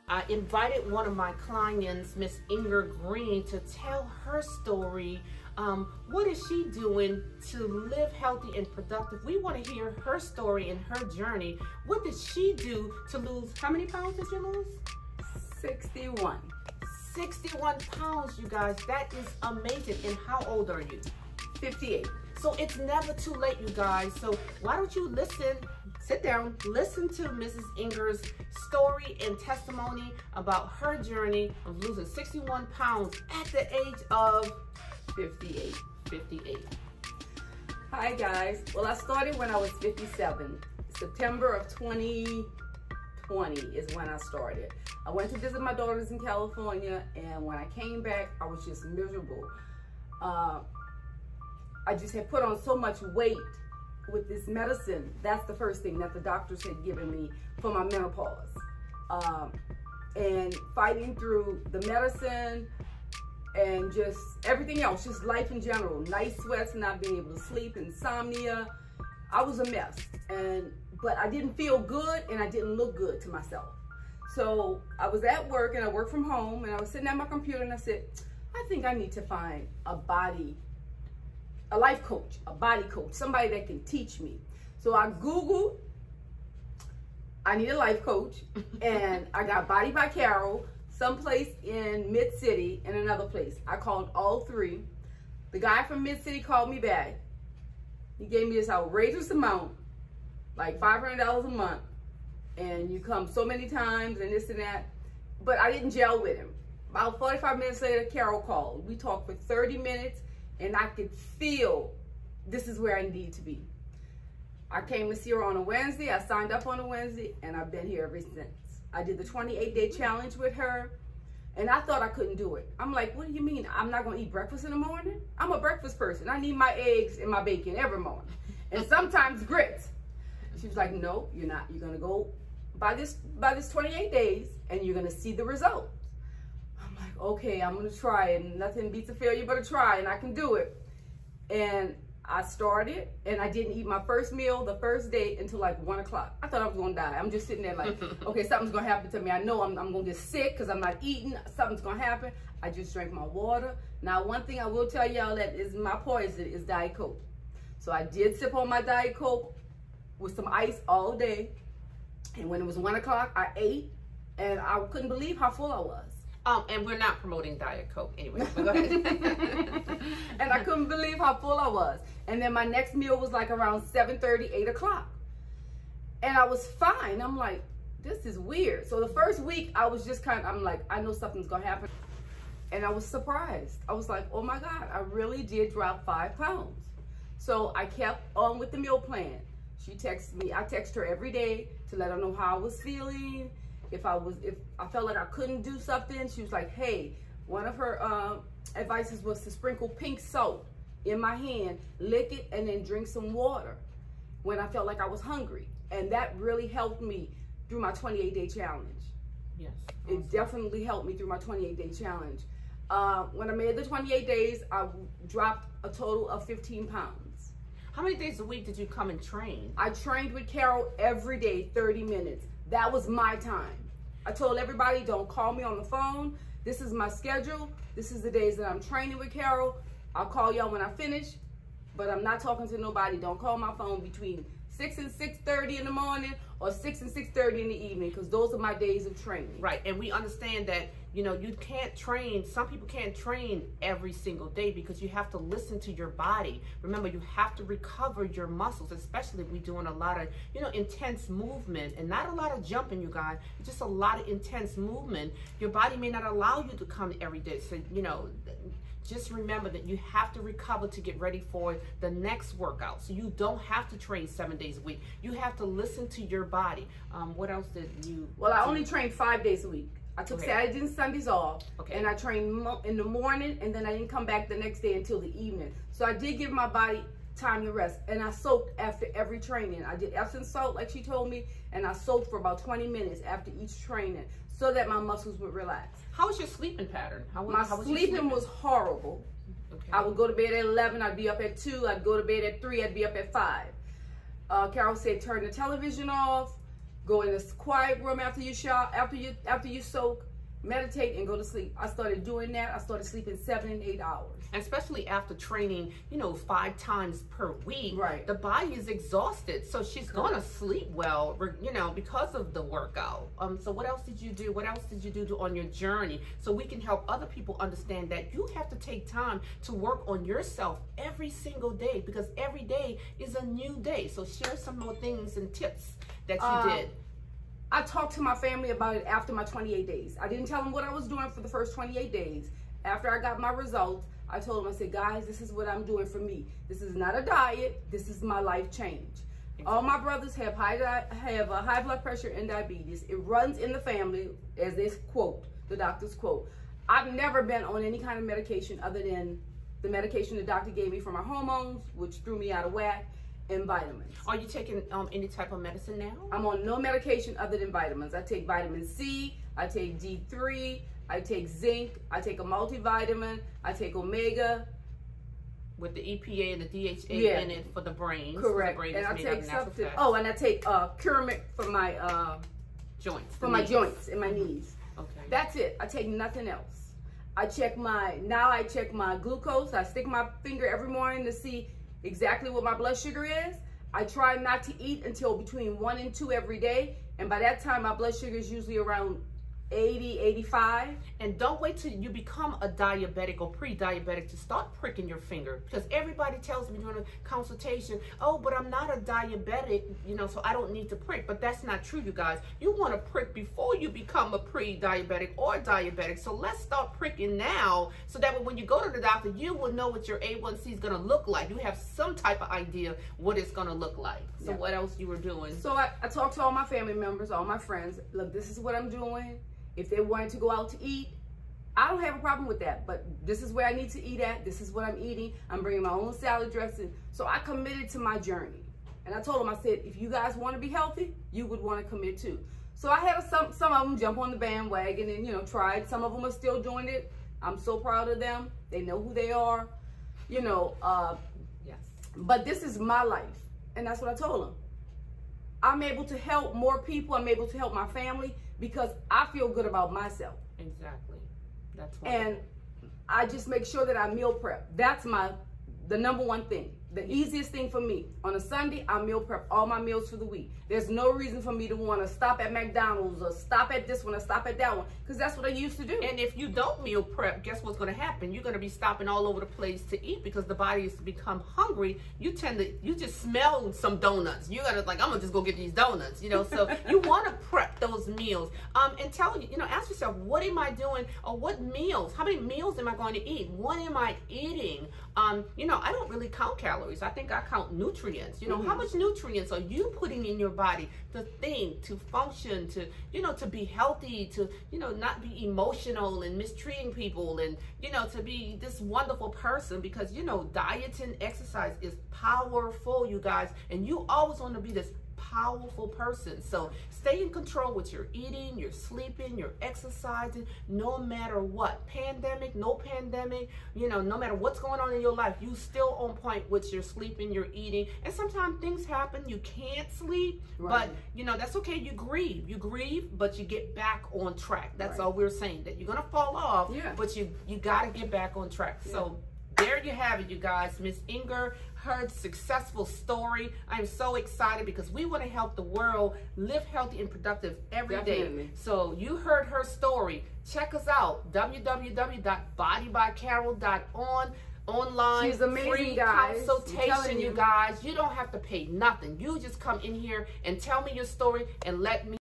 I invited one of my clients, Miss Inger Green, to tell her story. What is she doing to live healthy and productive? We want to hear her story and her journey. What did she do to lose, how many pounds did you lose? 61. 61 pounds, you guys. That is amazing. And how old are you? 58. So it's never too late, you guys. So why don't you listen, sit down, listen to Mrs. Inger's story and testimony about her journey of losing 61 pounds at the age of 58. 58. Hi guys. Well, I started when I was 57. September of 2020 is when I started. I went to visit my daughters in California, and when I came back, I was just miserable. I just had put on so much weight with this medicine. That's the first thing that the doctors had given me for my menopause. And fighting through the medicine and just everything else, just life in general, night sweats, not being able to sleep, insomnia. I was a mess, but I didn't feel good and I didn't look good to myself. So I was at work, and I worked from home, and I was sitting at my computer, and I said, I think I need to find a life coach, a body coach, somebody that can teach me. So I Googled, I need a life coach, and I got Body by Carol, someplace in Mid-City, and another place. I called all three. The guy from Mid-City called me back. He gave me this outrageous amount, like $500 a month, and you come so many times and this and that, but I didn't gel with him. About 45 minutes later, Carol called. We talked for 30 minutes, and I could feel this is where I need to be. I came to see her on a Wednesday. I signed up on a Wednesday, and I've been here ever since. I did the 28-day challenge with her, and I thought I couldn't do it. I'm like, what do you mean I'm not gonna eat breakfast in the morning? I'm a breakfast person. I need my eggs and my bacon every morning, and sometimes grits. She was like, no, you're not. You're gonna go by this 28 days, and you're gonna see the results. I'm like, okay, I'm gonna try it. And nothing beats a failure but a try, and I can do it. And I started, and I didn't eat my first meal the first day until like 1 o'clock. I thought I was gonna die. I'm just sitting there like, okay, something's gonna happen to me. I know I'm gonna get sick because I'm not eating. Something's gonna happen. I just drank my water. Now, one thing I will tell y'all that is my poison is Diet Coke. So I did sip on my Diet Coke with some ice all day. And when it was 1 o'clock, I ate, and I couldn't believe how full I was. And we're not promoting Diet Coke anyway, but go ahead. And I couldn't believe how full I was. And then my next meal was like around 7:30, 8 o'clock. And I was fine. I'm like, this is weird. So the first week, I was just I'm like, I know something's gonna happen. And I was surprised. I was like, oh my God, I really did drop 5 pounds. So I kept on with the meal plan. She texted me. I text her every day to let her know how I was feeling. If I felt like I couldn't do something, she was like, hey, one of her advices was to sprinkle pink salt in my hand, lick it, and then drink some water when I felt like I was hungry. And that really helped me through my 28-day challenge. Yes. Awesome. It definitely helped me through my 28-day challenge. When I made the 28 days, I dropped a total of 15 pounds. How many days a week did you come and train? I trained with Carol every day, 30 minutes. That was my time. I told everybody, don't call me on the phone. This is my schedule. This is the days that I'm training with Carol. I'll call y'all when I finish, but I'm not talking to nobody. Don't call my phone between 6 and 6:30 in the morning or 6 and 6:30 in the evening, because those are my days of training. Right, and we understand that, you know, you can't train, some people can't train every single day because you have to listen to your body. Remember, you have to recover your muscles, especially if we're doing a lot of, you know, intense movement, and not a lot of jumping, you guys, just a lot of intense movement. Your body may not allow you to come every day, so, you know, just remember that you have to recover to get ready for the next workout. So you don't have to train 7 days a week. You have to listen to your body. What else did you Well, I only trained 5 days a week. I took Saturdays and Sundays off, Okay. and I trained in the morning, and then I didn't come back the next day until the evening. So I did give my body time to rest, and I soaked after every training. I did Epsom salt like she told me, and I soaked for about 20 minutes after each training so that my muscles would relax. How was your sleeping pattern? My sleeping was horrible. Okay. I would go to bed at 11, I'd be up at 2, I'd go to bed at 3, I'd be up at 5. Carol said turn the television off, go in this quiet room after you shower, after you soak, meditate, and go to sleep. I started doing that. I started sleeping 7 and 8 hours. And especially after training, 5 times per week, right, the body is exhausted. So she's going to sleep well, because of the workout. So what else did you do? What else did you do on your journey? So we can help other people understand that you have to take time to work on yourself every single day, because every day is a new day. So share some more things and tips that you did. I talked to my family about it after my 28 days. I didn't tell them what I was doing for the first 28 days. After I got my results, I told them, I said, guys, this is what I'm doing for me. This is not a diet. This is my life change. Exactly. All my brothers have high blood pressure and diabetes. It runs in the family, as they quote, the doctors quote. I've never been on any kind of medication other than the medication the doctor gave me for my hormones, which threw me out of whack, and vitamins. Are you taking any type of medicine now? I'm on no medication other than vitamins. I take vitamin C, I take D3, I take zinc, I take a multivitamin, I take omega. With the EPA and the DHA in it for the brain. Correct. The brain and is I made take of natural something. fats. Oh, and I take Curamic for my joints. For my joints and my knees. Okay. That's it. I take nothing else. I check my glucose. I stick my finger every morning to see exactly what my blood sugar is. I try not to eat until between 1 and 2 every day. And by that time, my blood sugar is usually around 80, 85. And don't wait till you become a diabetic or pre-diabetic to start pricking your finger, because everybody tells me during a consultation, oh, but I'm not a diabetic, so I don't need to prick. But that's not true, you guys. You want to prick before you become a pre-diabetic or diabetic. So let's start pricking now, so that when you go to the doctor, you will know what your A1C is going to look like. You have some type of idea what it's going to look like. So yeah. What else you were doing? So I talked to all my family members, all my friends. Look, this is what I'm doing. If they wanted to go out to eat, I don't have a problem with that. But this is where I need to eat at. This is what I'm eating. I'm bringing my own salad dressing. So I committed to my journey. And I told them, I said, if you guys want to be healthy, you would want to commit too. So I had some of them jump on the bandwagon and, tried. Some of them are still doing it. I'm so proud of them. They know who they are, Yes. But this is my life. And that's what I told them. I'm able to help more people. I'm able to help my family because I feel good about myself. Exactly. That's wonderful. And I just make sure that I meal prep. That's the number one thing. The easiest thing for me. On a Sunday, I meal prep all my meals for the week. There's no reason for me to want to stop at McDonald's or stop at this one or stop at that one, because that's what I used to do. And if you don't meal prep, guess what's going to happen? You're going to be stopping all over the place to eat, because the body is to become hungry. You just smell some donuts. You got to I'm going to just go get these donuts, So you want to prep those meals. And tell ask yourself, what am I doing, or what meals? How many meals am I going to eat? What am I eating? I don't really count calories. I think I count nutrients. How much nutrients are you putting in your body to think, to function, to to be healthy, to not be emotional and mistreating people, and to be this wonderful person, because diet and exercise is powerful, you guys, and you always want to be this powerful person. So stay in control with your eating, your sleeping, your exercising, no matter what. Pandemic, no pandemic, no matter what's going on in your life, you still on point with your sleeping, your eating. And sometimes things happen, you can't sleep, right. But that's okay. You grieve, but you get back on track. That's right. All we're saying, that you're gonna fall off, yeah. But you gotta get back on track. Yeah. So there you have it, you guys. Miss Inger, her successful story. I'm so excited because we want to help the world live healthy and productive every day. So you heard her story. Check us out, www.bodybycarol.on. Online. She's amazing, free guys. Consultation, you guys. You don't have to pay nothing. You just come in here and tell me your story and let me